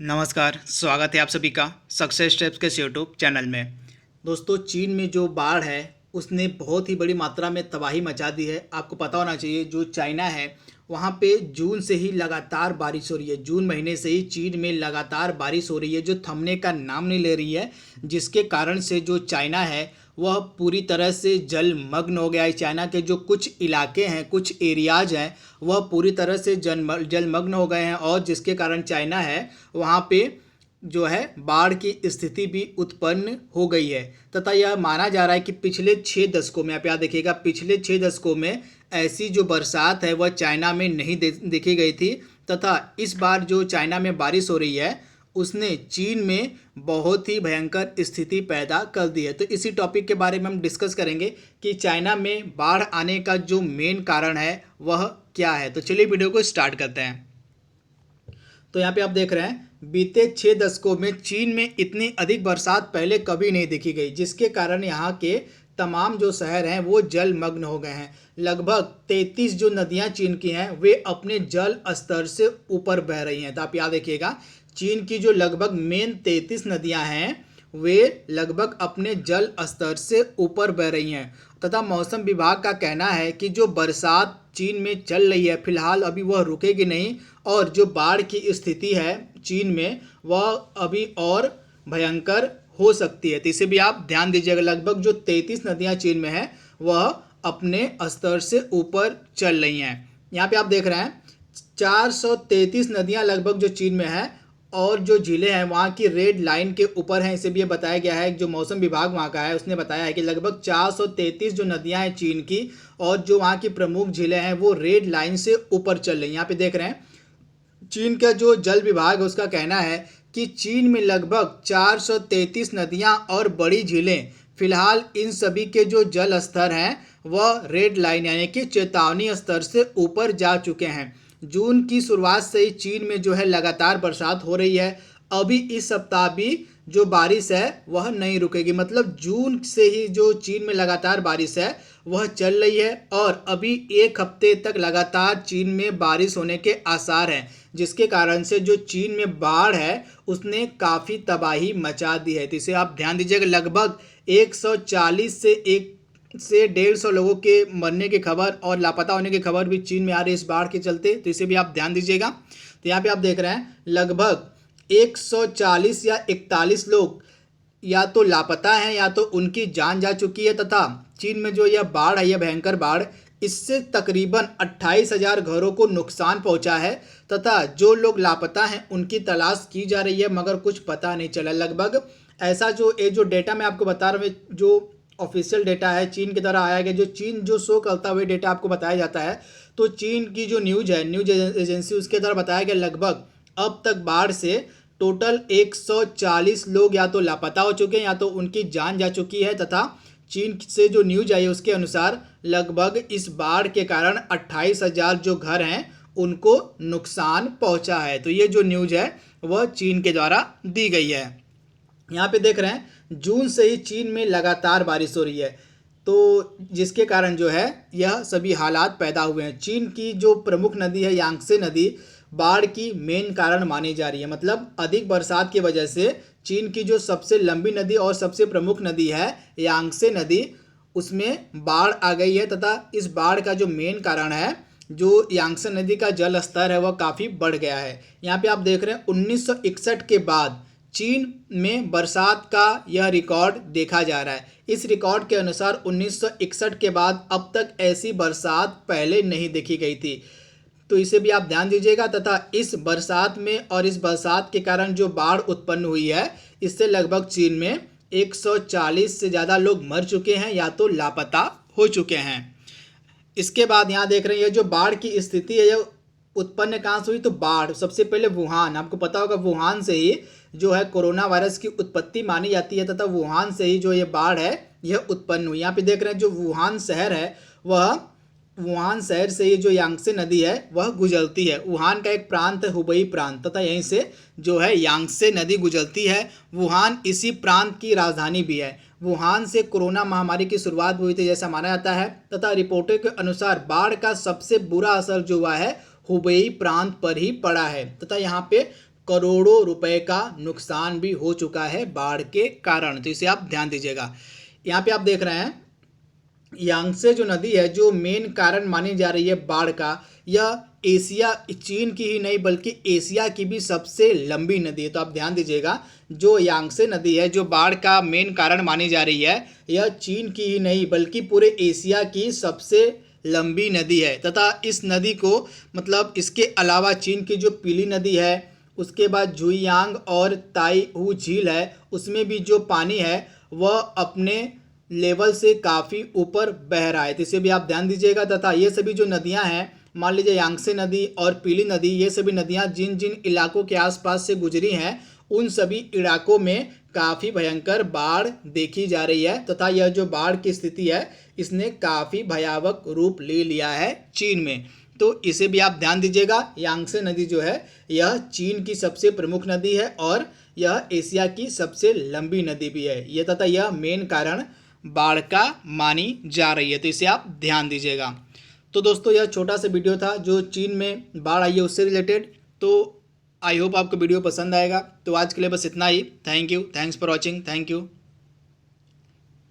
नमस्कार, स्वागत है आप सभी का सक्सेस स्टेप्स के इस यूट्यूब चैनल में। दोस्तों, चीन में जो बाढ़ है उसने बहुत ही बड़ी मात्रा में तबाही मचा दी है। आपको पता होना चाहिए, जो चाइना है वहाँ पे जून से ही लगातार बारिश हो रही है। जून महीने से ही चीन में लगातार बारिश हो रही है जो थमने का नाम नहीं ले रही है, जिसके कारण से जो चाइना है वह पूरी तरह से जलमग्न हो गया है। चाइना के जो कुछ इलाके हैं, कुछ एरियाज हैं, वह पूरी तरह से जलमग्न हो गए हैं और जिसके कारण चाइना है वहाँ पे जो है बाढ़ की स्थिति भी उत्पन्न हो गई है। तथा यह माना जा रहा है कि पिछले 6 दशकों में, आप यहाँ देखिएगा, पिछले 6 दशकों में ऐसी जो बरसात है वह चाइना में नहीं देखी गई थी। तथा इस बार जो चाइना में बारिश हो रही है उसने चीन में बहुत ही भयंकर स्थिति पैदा कर दी है। तो इसी टॉपिक के बारे में हम डिस्कस करेंगे कि चाइना में बाढ़ आने का जो मेन कारण है वह क्या है। तो चलिए वीडियो को स्टार्ट करते हैं। तो यहाँ पे आप देख रहे हैं, बीते 6 दशकों में चीन में इतनी अधिक बरसात पहले कभी नहीं देखी गई, जिसके कारण यहाँ के तमाम जो शहर हैं वो जलमग्न हो गए हैं। लगभग 33 जो नदियाँ चीन की हैं वे अपने जल स्तर से ऊपर बह रही हैं। तो आप यहाँ देखिएगा, चीन की जो लगभग मेन 33 नदियाँ हैं वे लगभग अपने जल स्तर से ऊपर बह रही हैं। तथा मौसम विभाग का कहना है कि जो बरसात चीन में चल रही है फिलहाल अभी वह रुकेगी नहीं, और जो बाढ़ की स्थिति है चीन में वह अभी और भयंकर हो सकती है। तो इसे भी आप ध्यान दीजिएगा। लगभग जो 33 नदियाँ चीन में हैं वह अपने स्तर से ऊपर चल रही हैं। यहाँ पे आप देख रहे हैं 433 नदियाँ लगभग जो चीन में हैं, और जो झीलें हैं वहाँ की रेड लाइन के ऊपर हैं। इसे भी ये बताया गया है, जो मौसम विभाग वहाँ का है उसने बताया है कि लगभग 433 जो नदियाँ हैं चीन की और जो वहाँ की प्रमुख झीलें हैं वो रेड लाइन से ऊपर चल रही हैं। यहाँ पे देख रहे हैं, चीन का जो जल विभाग है उसका कहना है कि चीन में लगभग 433 नदियाँ और बड़ी झीलें, फिलहाल इन सभी के जो जल स्तर हैं वह रेड लाइन यानी कि चेतावनी स्तर से ऊपर जा चुके हैं। जून की शुरुआत से ही चीन में जो है लगातार बरसात हो रही है। अभी इस सप्ताह भी जो बारिश है वह नहीं रुकेगी। मतलब जून से ही जो चीन में लगातार बारिश है वह चल रही है और अभी एक हफ्ते तक लगातार चीन में बारिश होने के आसार हैं, जिसके कारण से जो चीन में बाढ़ है उसने काफ़ी तबाही मचा दी है। तो इसे आप ध्यान दीजिएगा। लगभग 140 से 150 लोगों के मरने की खबर और लापता होने की खबर भी चीन में आ रही है इस बाढ़ के चलते। तो इसे भी आप ध्यान दीजिएगा। तो यहाँ पे आप देख रहे हैं लगभग 140 या 41 लोग या तो लापता हैं या तो उनकी जान जा चुकी है। तथा चीन में जो यह बाढ़ है, यह भयंकर बाढ़, इससे तकरीबन 28,000 घरों को नुकसान पहुंचा है। तथा जो लोग लापता हैं उनकी तलाश की जा रही है मगर कुछ पता नहीं चला। लगभग ऐसा जो डेटा मैं आपको बता रहा हूँ, जो ऑफिशियल डेटा है चीन की तरह आया गया, जो चीन जो शो करता हुआ डेटा आपको बताया जाता है, तो चीन की जो न्यूज़ है, न्यूज़ एजेंसी, उसके द्वारा बताया गया लगभग अब तक बाढ़ से टोटल 140 लोग या तो लापता हो चुके हैं या तो उनकी जान जा चुकी है। तथा चीन से जो न्यूज़ आई है उसके अनुसार लगभग इस बाढ़ के कारण 28,000 जो घर हैं उनको नुकसान पहुंचा है। तो ये जो न्यूज़ है वह चीन के द्वारा दी गई है। यहाँ पे देख रहे हैं, जून से ही चीन में लगातार बारिश हो रही है, तो जिसके कारण जो है यह सभी हालात पैदा हुए हैं। चीन की जो प्रमुख नदी है यांगत्से नदी बाढ़ की मेन कारण मानी जा रही है। मतलब अधिक बरसात की वजह से चीन की जो सबसे लंबी नदी और सबसे प्रमुख नदी है यांगत्से नदी, उसमें बाढ़ आ गई है। तथा इस बाढ़ का जो मेन कारण है, जो यांगत्से नदी का जल स्तर है वह काफ़ी बढ़ गया है। यहाँ पे आप देख रहे हैं 1961 के बाद चीन में बरसात का यह रिकॉर्ड देखा जा रहा है। इस रिकॉर्ड के अनुसार 1961 के बाद अब तक ऐसी बरसात पहले नहीं देखी गई थी। तो इसे भी आप ध्यान दीजिएगा। तथा इस बरसात में और इस बरसात के कारण जो बाढ़ उत्पन्न हुई है इससे लगभग चीन में 140 से ज़्यादा लोग मर चुके हैं या तो लापता हो चुके हैं। इसके बाद यहाँ देख रहे हैं, ये जो बाढ़ की स्थिति है यह उत्पन्न कहाँ से हुई, तो बाढ़ सबसे पहले वुहान, आपको पता होगा वुहान से ही जो है कोरोना वायरस की उत्पत्ति मानी जाती है। तथा वुहान से ही जो ये बाढ़ है यह उत्पन्न हुई। यहाँ पे देख रहे हैं जो वुहान शहर है, वह वुहान शहर से ये जो यांगत्से नदी है वह गुजरती है। वुहान का एक प्रांत है हुबई प्रांत, तथा यहीं से जो है यांगत्से नदी गुजरती है। वुहान इसी प्रांत की राजधानी भी है। वुहान से कोरोना महामारी की शुरुआत हुई थी जैसा माना जाता है। तथा रिपोर्टों के अनुसार बाढ़ का सबसे बुरा असर जो हुआ है हुबेई प्रांत पर ही पड़ा है। तथा यहाँ पे करोड़ों रुपए का नुकसान भी हो चुका है बाढ़ के कारण। तो इसे आप ध्यान दीजिएगा। यहाँ पे आप देख रहे हैं यांगसे जो नदी है जो मेन कारण मानी जा रही है बाढ़ का, यह एशिया चीन की ही नहीं बल्कि एशिया की भी सबसे लंबी नदी है। तो आप ध्यान दीजिएगा, जो यांगसे नदी है जो बाढ़ का मेन कारण मानी जा रही है, यह चीन की ही नहीं बल्कि पूरे एशिया की सबसे लंबी नदी है। तथा इस नदी को मतलब इसके अलावा चीन की जो पीली नदी है, उसके बाद जुइयांग और ताइहू झील है, उसमें भी जो पानी है वह अपने लेवल से काफ़ी ऊपर बह रहा है। तो इसे भी आप ध्यान दीजिएगा। तथा ये सभी जो नदियां हैं, मान लीजिए यांगसे नदी और पीली नदी, ये सभी नदियां जिन जिन इलाकों के आसपास से गुजरी हैं, उन सभी इलाकों में काफ़ी भयंकर बाढ़ देखी जा रही है। तथा यह जो बाढ़ की स्थिति है इसने काफ़ी भयावह रूप ले लिया है चीन में। तो इसे भी आप ध्यान दीजिएगा। यांगसे नदी जो है यह चीन की सबसे प्रमुख नदी है और यह एशिया की सबसे लंबी नदी भी है। यह तथा यह मेन कारण बाढ़ का मानी जा रही है। तो इसे आप ध्यान दीजिएगा। तो दोस्तों यह छोटा सा वीडियो था जो चीन में बाढ़ आई है उससे रिलेटेड। तो आई होप आपको वीडियो पसंद आएगा। तो आज के लिए बस इतना ही। Thank you, thanks for watching, thank you.